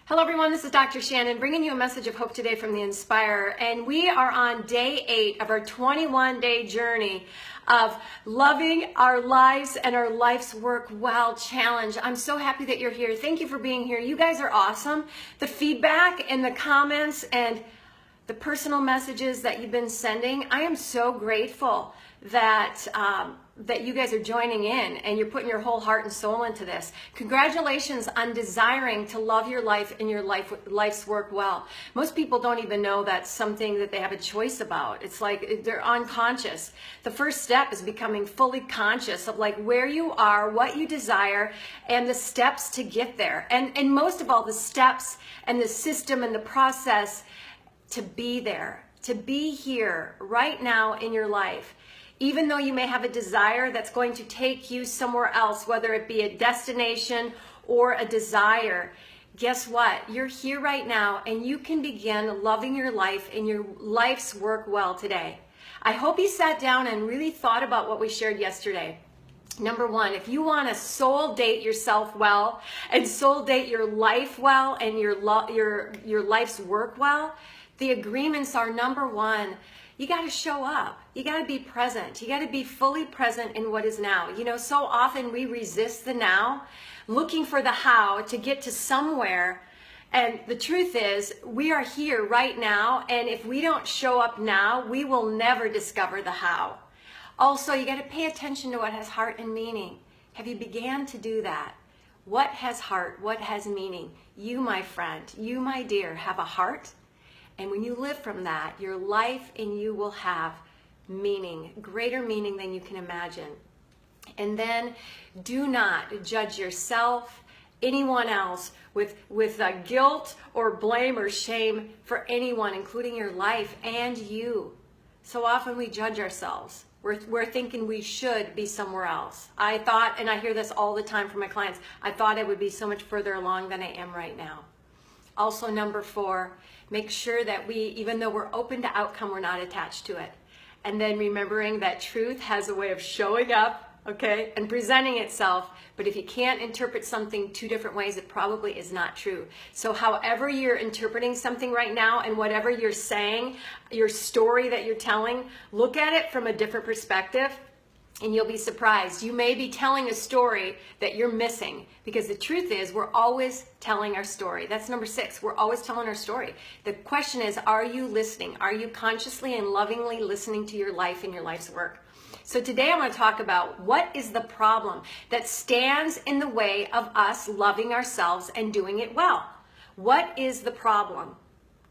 Hello everyone, this is Dr. Shannon bringing you a message of hope today from the Inspire, and we are on day 8 of our 21-day journey of loving our lives and our life's work well challenge. I'm so happy that you're here. Thank you for being here. You guys are awesome. The feedback and the comments and the personal messages that you've been sending, I am so grateful that that you guys are joining in and you're putting your whole heart and soul into this. Congratulations on desiring to love your life and your life's work well. Most people don't even know that's something that they have a choice about. It's like they're unconscious. The first step is becoming fully conscious of like where you are, what you desire, and the steps to get there. And most of all, the steps and the system and the process to be there, to be here right now in your life. Even though you may have a desire that's going to take you somewhere else, whether it be a destination or a desire, guess what? You're here right now and you can begin loving your life and your life's work well today. I hope you sat down and really thought about what we shared yesterday. Number one, if you want to soul date yourself well and soul date your life well and your life's work well, the agreements are number one, you got to show up. You got to be present. You got to be fully present in what is now. You know, so often we resist the now, looking for the how to get to somewhere. And the truth is, we are here right now. And if we don't show up now, we will never discover the how. Also, you got to pay attention to what has heart and meaning. Have you began to do that? What has heart? What has meaning? You, my friend, you, my dear, have a heart. And when you live from that, your life and you will have meaning, greater meaning than you can imagine. And then do not judge yourself, anyone else, with guilt or blame or shame for anyone, including your life and you. So often we judge ourselves. We're thinking we should be somewhere else. I thought, and I hear this all the time from my clients, I thought I would be so much further along than I am right now. Also, number 4, make sure that we, even though we're open to outcome, we're not attached to it. And then remembering that truth has a way of showing up, okay, and presenting itself. But if you can't interpret something 2 different ways, it probably is not true. So however you're interpreting something right now and whatever you're saying, your story that you're telling, look at it from a different perspective. And you'll be surprised. You may be telling a story that you're missing, because the truth is we're always telling our story. That's number 6. We're always telling our story. The question is, are you listening? Are you consciously and lovingly listening to your life and your life's work? So today I want to talk about what is the problem that stands in the way of us loving ourselves and doing it well. What is the problem?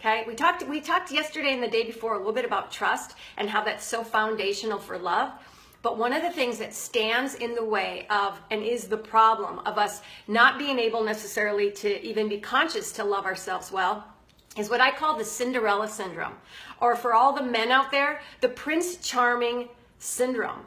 Okay, we talked yesterday and the day before a little bit about trust and how that's so foundational for love. But one of the things that stands in the way of and is the problem of us not being able necessarily to even be conscious to love ourselves well is what I call the Cinderella syndrome. Or for all the men out there, the Prince Charming syndrome.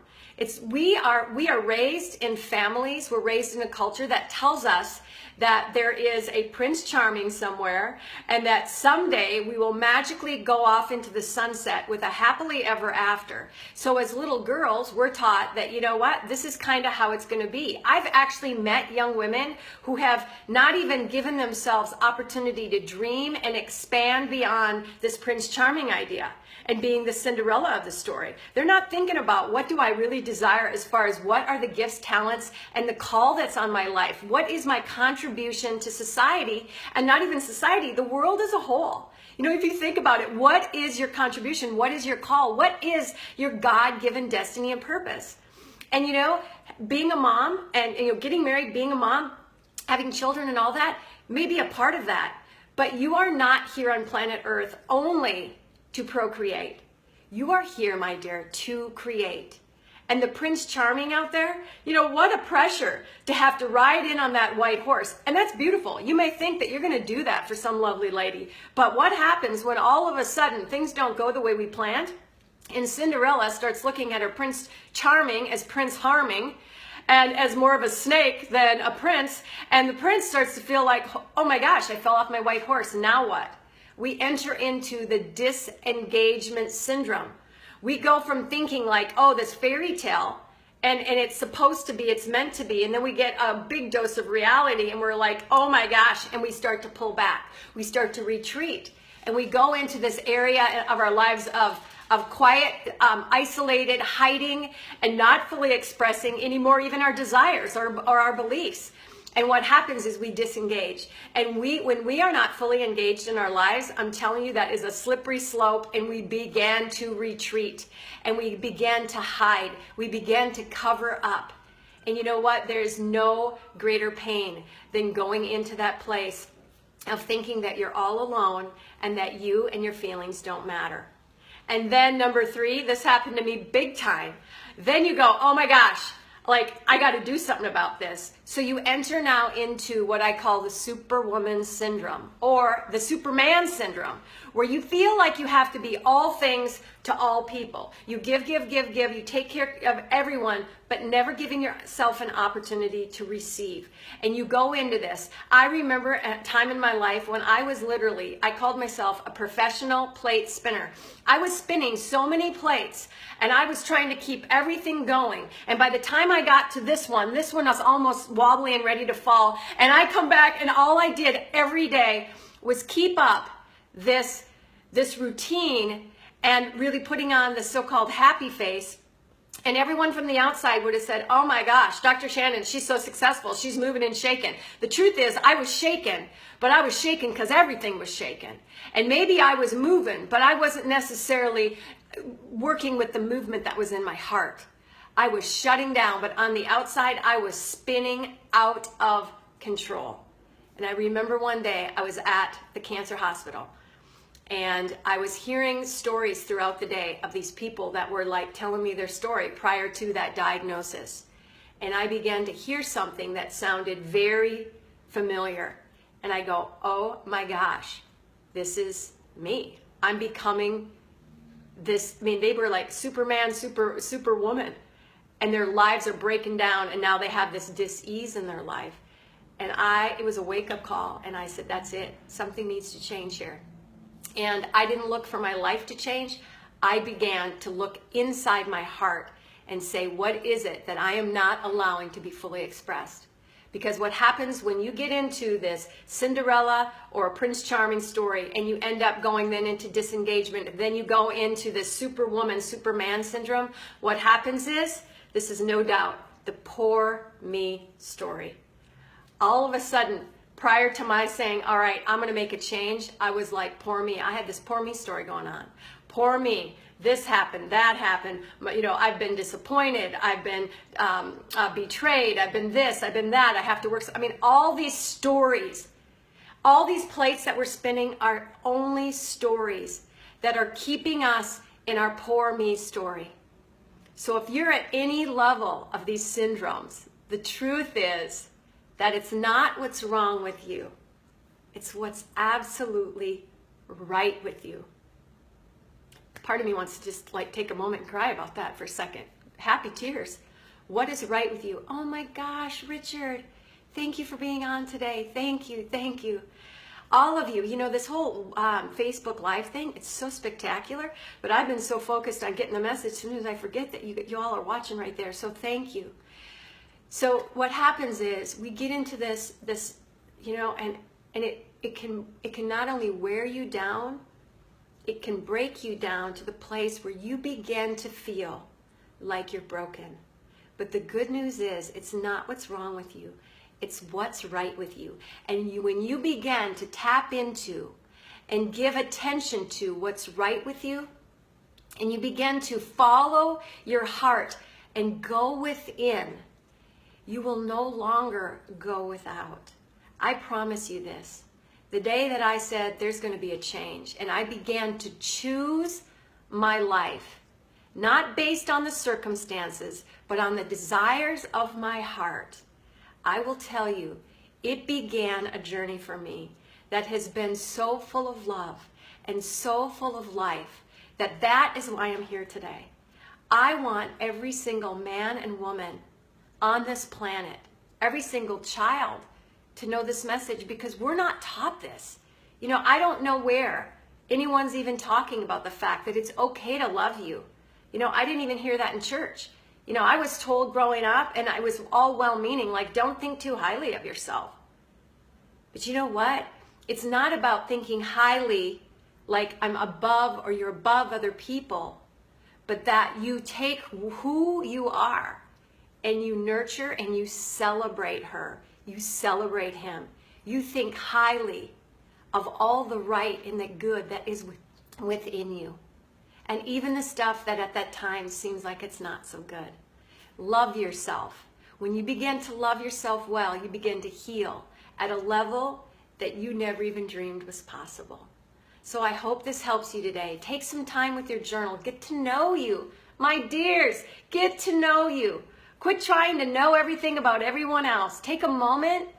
We are raised in families, we're raised in a culture that tells us that there is a Prince Charming somewhere and that someday we will magically go off into the sunset with a happily ever after. So as little girls, we're taught that, you know what, this is kind of how it's going to be. I've actually met young women who have not even given themselves opportunity to dream and expand beyond this Prince Charming idea and being the Cinderella of the story. They're not thinking about what do I really desire as far as what are the gifts, talents, and the call that's on my life. What is my contribution to society, and not even society, the world as a whole. You know, if you think about it, what is your contribution? What is your call? What is your God-given destiny and purpose? And you know, being a mom and getting married, being a mom, having children and all that may be a part of that. But you are not here on planet Earth only to procreate. You are here, my dear, to create. And the Prince Charming out there, you know, what a pressure to have to ride in on that white horse. And that's beautiful. You may think that you're going to do that for some lovely lady. But what happens when all of a sudden things don't go the way we planned? And Cinderella starts looking at her Prince Charming as Prince Harming and as more of a snake than a prince. And the prince starts to feel like, oh my gosh, I fell off my white horse. Now what? We enter into the disengagement syndrome. We go from thinking like, oh, this fairy tale and it's supposed to be, it's meant to be, and then we get a big dose of reality and we're like, oh my gosh, and we start to pull back, we start to retreat, and we go into this area of our lives of quiet, isolated, hiding, and not fully expressing anymore even our desires or our beliefs. And what happens is we disengage. And when we are not fully engaged in our lives, I'm telling you, that is a slippery slope, and we began to retreat, and we began to hide. We began to cover up. And you know what? There's no greater pain than going into that place of thinking that you're all alone and that you and your feelings don't matter. And then number 3, this happened to me big time. Then you go, oh my gosh, like, I got to do something about this. So you enter now into what I call the Superwoman syndrome, or the Superman syndrome, where you feel like you have to be all things to all people. You give, you take care of everyone, but never giving yourself an opportunity to receive. And you go into this. I remember a time in my life when I was literally, I called myself a professional plate spinner. I was spinning so many plates, and I was trying to keep everything going. And by the time I got to this one was almost wobbly and ready to fall. And I come back, and all I did every day was keep up this routine and really putting on the so-called happy face. And everyone from the outside would have said, oh my gosh, Dr. Shannon, she's so successful. She's moving and shaking. The truth is, I was shaken, but I was shaken because everything was shaken. And maybe I was moving, but I wasn't necessarily working with the movement that was in my heart. I was shutting down, but on the outside, I was spinning out of control. And I remember one day I was at the cancer hospital, and I was hearing stories throughout the day of these people that were like telling me their story prior to that diagnosis. And I began to hear something that sounded very familiar. And I go, oh my gosh, this is me. I'm becoming this. I mean, they were like Superman, Superwoman, and their lives are breaking down, and now they have this dis-ease in their life. And it was a wake-up call, and I said, that's it. Something needs to change here. And I didn't look for my life to change. I began to look inside my heart and say, what is it that I am not allowing to be fully expressed? Because what happens when you get into this Cinderella or a Prince Charming story, and you end up going then into disengagement, then you go into this Superwoman, Superman syndrome, what happens is, this is no doubt the poor me story. All of a sudden, prior to my saying, all right, I'm going to make a change, I was like, poor me. I had this poor me story going on. Poor me. This happened, that happened. You know, I've been disappointed. I've been betrayed. I've been this, I've been that. I have to work. I mean, all these stories, all these plates that we're spinning are only stories that are keeping us in our poor me story. So if you're at any level of these syndromes, the truth is that it's not what's wrong with you. It's what's absolutely right with you. Part of me wants to just like take a moment and cry about that for a second. Happy tears. What is right with you? Oh my gosh, Richard, thank you for being on today. Thank you, thank you. All of you, you know, this whole Facebook Live thing, it's so spectacular, but I've been so focused on getting the message, as soon as I forget that you all are watching right there, so thank you. So what happens is we get into this, you know, and it can not only wear you down, it can break you down to the place where you begin to feel like you're broken. But the good news is, it's not what's wrong with you. It's what's right with you. And when you begin to tap into and give attention to what's right with you, and you begin to follow your heart and go within, you will no longer go without. I promise you this. The day that I said there's going to be a change, and I began to choose my life, not based on the circumstances, but on the desires of my heart, I will tell you, it began a journey for me that has been so full of love and so full of life that is why I'm here today. I want every single man and woman on this planet, every single child, to know this message, because we're not taught this. You know, I don't know where anyone's even talking about the fact that it's okay to love you. You know, I didn't even hear that in church. You know, I was told growing up, and I was all well-meaning, like, don't think too highly of yourself. But you know what? It's not about thinking highly like I'm above or you're above other people, but that you take who you are and you nurture and you celebrate her. You celebrate him. You think highly of all the right and the good that is within you. And even the stuff that at that time seems like it's not so good. Love yourself. When you begin to love yourself well, you begin to heal at a level that you never even dreamed was possible. So I hope this helps you today. Take some time with your journal. Get to know you. My dears, get to know you. Quit trying to know everything about everyone else. Take a moment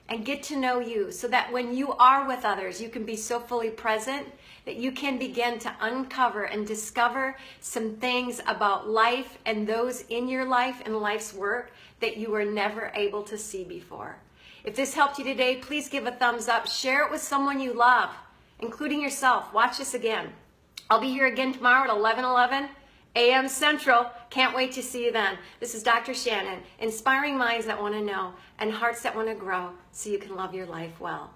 and get to know you so that when you are with others, you can be so fully present that you can begin to uncover and discover some things about life and those in your life and life's work that you were never able to see before. If this helped you today, please give a thumbs up. Share it with someone you love, including yourself. Watch this again. I'll be here again tomorrow at 11:11 a.m. Central. Can't wait to see you then. This is Dr. Shannon, inspiring minds that want to know and hearts that want to grow so you can love your life well.